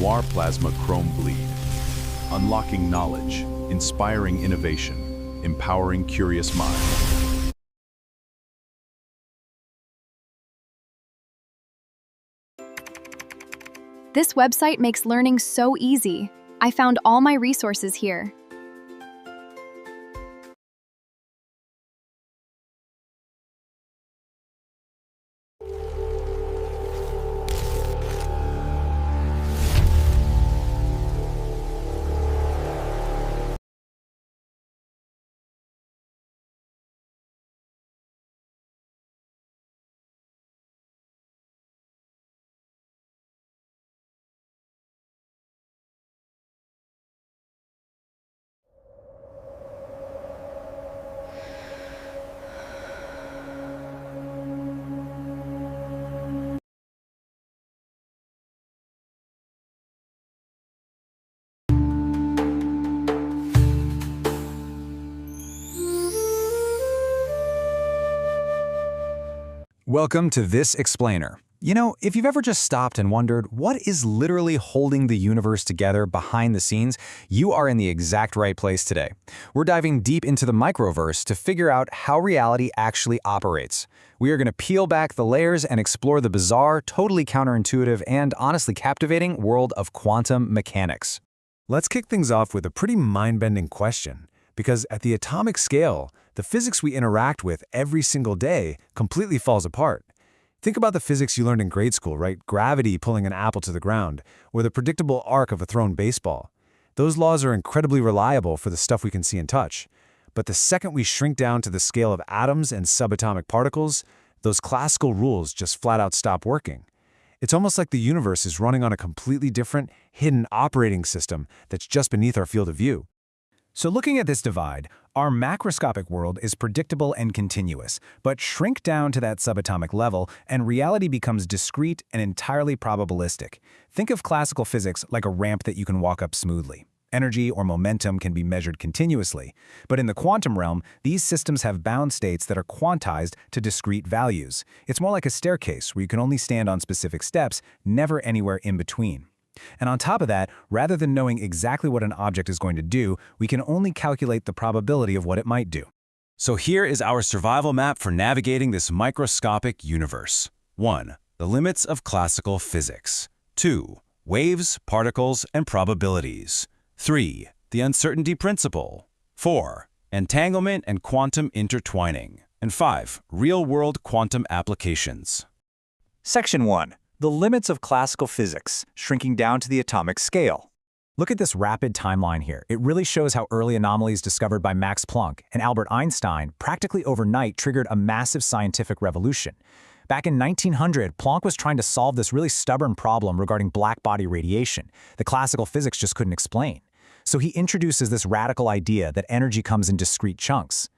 Noir Plasma Chrome Bleed. Unlocking knowledge, inspiring innovation, empowering curious minds. This website makes learning so easy. I found all my resources here. Welcome to This Explainer. You know, if you've ever just stopped and wondered what is literally holding the universe together behind the scenes, you are in the exact right place today. We're diving deep into the microverse to figure out how reality actually operates. We are going to peel back the layers and explore the bizarre, totally counterintuitive, and honestly captivating world of quantum mechanics. Let's kick things off with a pretty mind-bending question, because at the atomic scale, the physics we interact with every single day completely falls apart. Think about the physics you learned in grade school, right? Gravity pulling an apple to the ground, or the predictable arc of a thrown baseball. Those laws are incredibly reliable for the stuff we can see and touch. But the second we shrink down to the scale of atoms and subatomic particles, those classical rules just flat out stop working. It's almost like the universe is running on a completely different, hidden operating system that's just beneath our field of view. So looking at this divide, our macroscopic world is predictable and continuous, but shrink down to that subatomic level and reality becomes discrete and entirely probabilistic. Think of classical physics like a ramp that you can walk up smoothly. Energy or momentum can be measured continuously, but in the quantum realm, these systems have bound states that are quantized to discrete values. It's more like a staircase where you can only stand on specific steps, never anywhere in between. And on top of that, rather than knowing exactly what an object is going to do, we can only calculate the probability of what it might do. So here is our survival map for navigating this microscopic universe. 1. The limits of classical physics. 2. Waves, particles, and probabilities. 3. The uncertainty principle. 4. Entanglement and quantum intertwining. And 5. Real-world quantum applications. Section 1. The limits of classical physics, shrinking down to the atomic scale. Look at this rapid timeline here. It really shows how early anomalies discovered by Max Planck and Albert Einstein practically overnight triggered a massive scientific revolution. Back in 1900, Planck was trying to solve this really stubborn problem regarding black body radiation that classical physics just couldn't explain. So he introduces this radical idea that energy comes in discrete chunks.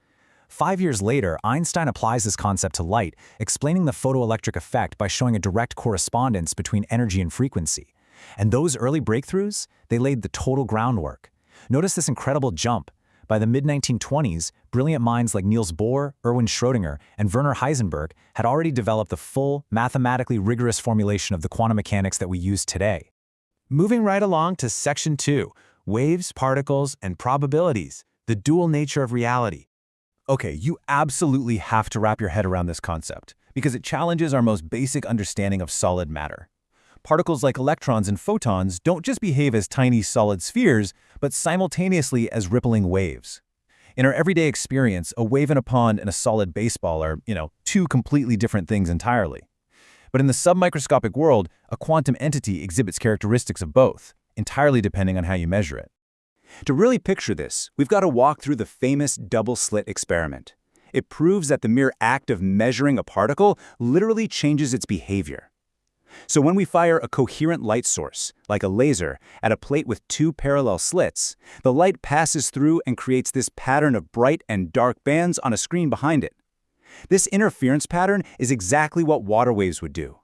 5 years later, Einstein applies this concept to light, explaining the photoelectric effect by showing a direct correspondence between energy and frequency. And those early breakthroughs, they laid the total groundwork. Notice this incredible jump. By the mid-1920s, brilliant minds like Niels Bohr, Erwin Schrödinger, and Werner Heisenberg had already developed the full, mathematically rigorous formulation of the quantum mechanics that we use today. Moving right along to Section 2, Waves, Particles, and Probabilities, the dual nature of reality. Okay, you absolutely have to wrap your head around this concept, because it challenges our most basic understanding of solid matter. Particles like electrons and photons don't just behave as tiny solid spheres, but simultaneously as rippling waves. In our everyday experience, a wave in a pond and a solid baseball are, two completely different things entirely. But in the submicroscopic world, a quantum entity exhibits characteristics of both, entirely depending on how you measure it. To really picture this, we've got to walk through the famous double-slit experiment. It proves that the mere act of measuring a particle literally changes its behavior. So when we fire a coherent light source, like a laser, at a plate with 2 parallel slits, the light passes through and creates this pattern of bright and dark bands on a screen behind it. This interference pattern is exactly what water waves would do.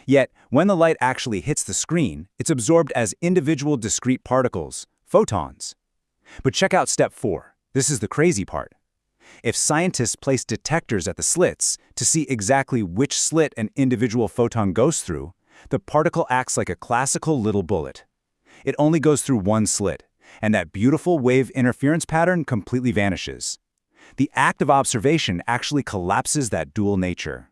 Yet, when the light actually hits the screen, it's absorbed as individual discrete particles, photons. But check out step 4. This is the crazy part. If scientists place detectors at the slits to see exactly which slit an individual photon goes through, the particle acts like a classical little bullet. It only goes through one slit, and that beautiful wave interference pattern completely vanishes. The act of observation actually collapses that dual nature.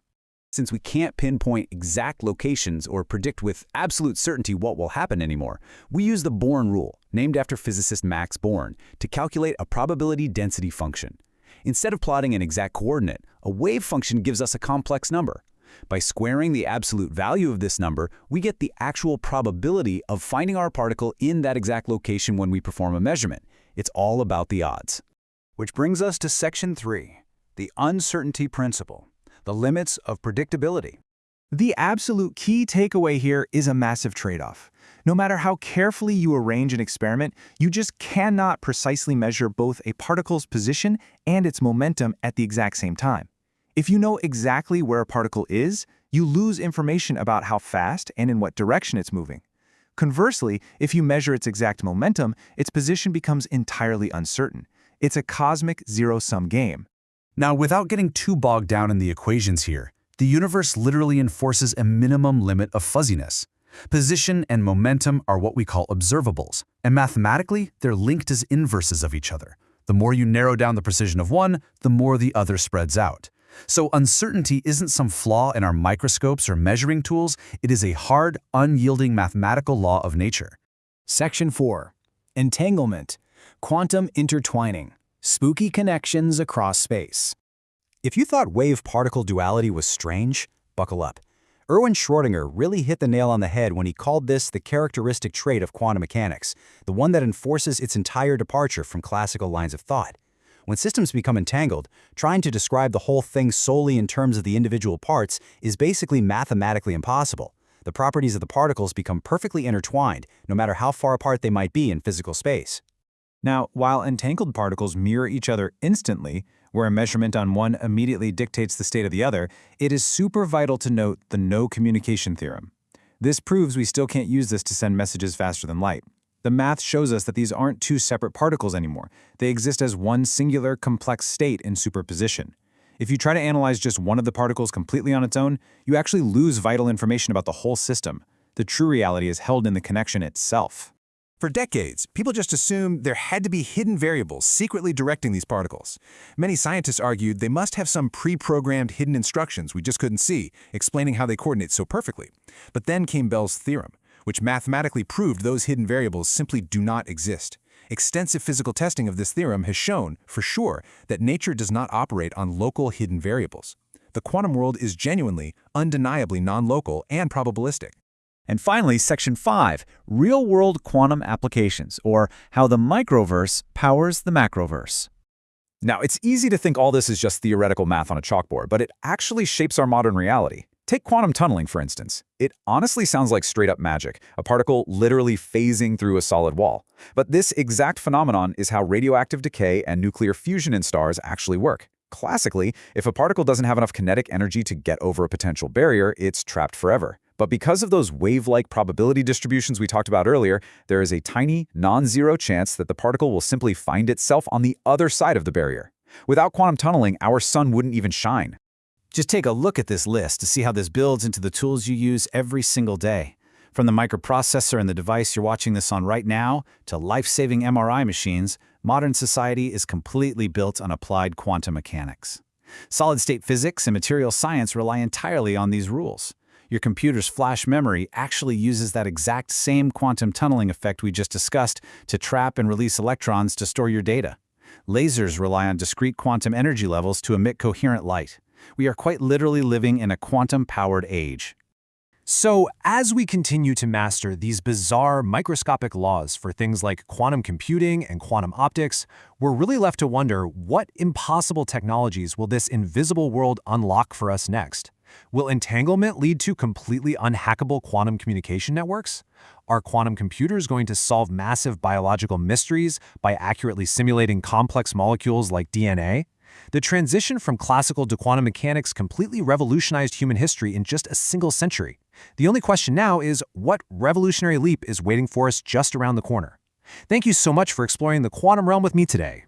Since we can't pinpoint exact locations or predict with absolute certainty what will happen anymore, we use the Born rule, named after physicist Max Born, to calculate a probability density function. Instead of plotting an exact coordinate, a wave function gives us a complex number. By squaring the absolute value of this number, we get the actual probability of finding our particle in that exact location when we perform a measurement. It's all about the odds. Which brings us to Section 3, the uncertainty principle, the limits of predictability. The absolute key takeaway here is a massive trade-off. No matter how carefully you arrange an experiment, you just cannot precisely measure both a particle's position and its momentum at the exact same time. If you know exactly where a particle is, you lose information about how fast and in what direction it's moving. Conversely, if you measure its exact momentum, its position becomes entirely uncertain. It's a cosmic zero-sum game. Now, without getting too bogged down in the equations here, the universe literally enforces a minimum limit of fuzziness. Position and momentum are what we call observables, and mathematically, they're linked as inverses of each other. The more you narrow down the precision of one, the more the other spreads out. So uncertainty isn't some flaw in our microscopes or measuring tools, it is a hard, unyielding mathematical law of nature. Section 4. Entanglement. Quantum intertwining. Spooky connections across space. If you thought wave-particle duality was strange, buckle up. Erwin Schrödinger really hit the nail on the head when he called this the characteristic trait of quantum mechanics, the one that enforces its entire departure from classical lines of thought. When systems become entangled, trying to describe the whole thing solely in terms of the individual parts is basically mathematically impossible. The properties of the particles become perfectly intertwined, no matter how far apart they might be in physical space. Now, while entangled particles mirror each other instantly, where a measurement on one immediately dictates the state of the other, it is super vital to note the no communication theorem. This proves we still can't use this to send messages faster than light. The math shows us that these aren't two separate particles anymore. They exist as one singular, complex state in superposition. If you try to analyze just one of the particles completely on its own, you actually lose vital information about the whole system. The true reality is held in the connection itself. For decades, people just assumed there had to be hidden variables secretly directing these particles. Many scientists argued they must have some pre-programmed hidden instructions we just couldn't see, explaining how they coordinate so perfectly. But then came Bell's theorem, which mathematically proved those hidden variables simply do not exist. Extensive physical testing of this theorem has shown, for sure, that nature does not operate on local hidden variables. The quantum world is genuinely, undeniably non-local and probabilistic. And finally, Section 5, Real-World Quantum Applications, or How the Microverse Powers the Macroverse. Now, it's easy to think all this is just theoretical math on a chalkboard, but it actually shapes our modern reality. Take quantum tunneling, for instance. It honestly sounds like straight-up magic, a particle literally phasing through a solid wall. But this exact phenomenon is how radioactive decay and nuclear fusion in stars actually work. Classically, if a particle doesn't have enough kinetic energy to get over a potential barrier, it's trapped forever. But because of those wave-like probability distributions we talked about earlier, there is a tiny, non-zero chance that the particle will simply find itself on the other side of the barrier. Without quantum tunneling, our sun wouldn't even shine. Just take a look at this list to see how this builds into the tools you use every single day. From the microprocessor and the device you're watching this on right now, to life-saving MRI machines, modern society is completely built on applied quantum mechanics. Solid-state physics and material science rely entirely on these rules. Your computer's flash memory actually uses that exact same quantum tunneling effect we just discussed to trap and release electrons to store your data. Lasers rely on discrete quantum energy levels to emit coherent light. We are quite literally living in a quantum-powered age. So, as we continue to master these bizarre microscopic laws for things like quantum computing and quantum optics, we're really left to wonder what impossible technologies will this invisible world unlock for us next? Will entanglement lead to completely unhackable quantum communication networks? Are quantum computers going to solve massive biological mysteries by accurately simulating complex molecules like DNA? The transition from classical to quantum mechanics completely revolutionized human history in just a single century. The only question now is, what revolutionary leap is waiting for us just around the corner? Thank you so much for exploring the quantum realm with me today.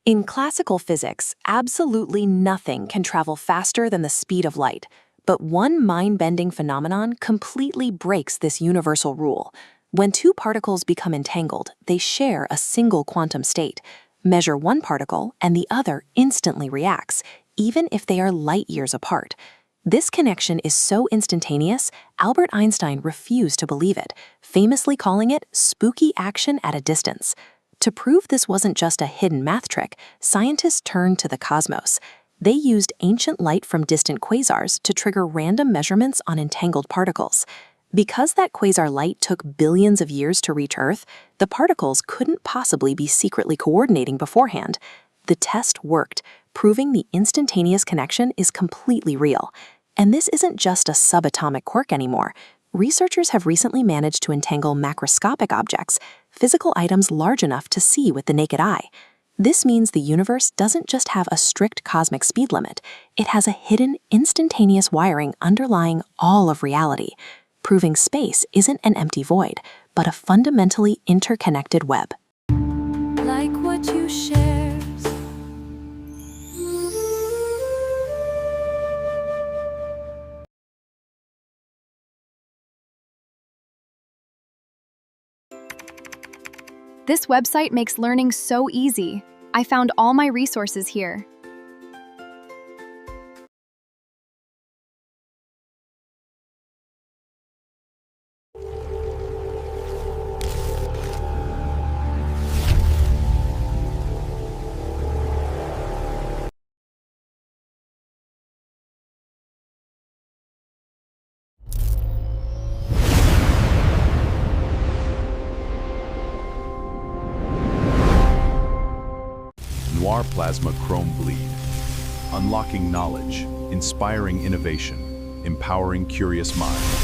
In classical physics, absolutely nothing can travel faster than the speed of light. But one mind-bending phenomenon completely breaks this universal rule. When two particles become entangled, they share a single quantum state. Measure one particle, and the other instantly reacts, even if they are light years apart. This connection is so instantaneous, Albert Einstein refused to believe it, famously calling it spooky action at a distance. To prove this wasn't just a hidden math trick, scientists turned to the cosmos. They used ancient light from distant quasars to trigger random measurements on entangled particles. Because that quasar light took billions of years to reach Earth, the particles couldn't possibly be secretly coordinating beforehand. The test worked, proving the instantaneous connection is completely real. And this isn't just a subatomic quirk anymore. Researchers have recently managed to entangle macroscopic objects, physical items large enough to see with the naked eye. This means the universe doesn't just have a strict cosmic speed limit, it has a hidden, instantaneous wiring underlying all of reality, proving space isn't an empty void, but a fundamentally interconnected web. Like what you shared. This website makes learning so easy. I found all my resources here. Noir plasma chrome bleed. Unlocking knowledge, inspiring innovation, empowering curious minds.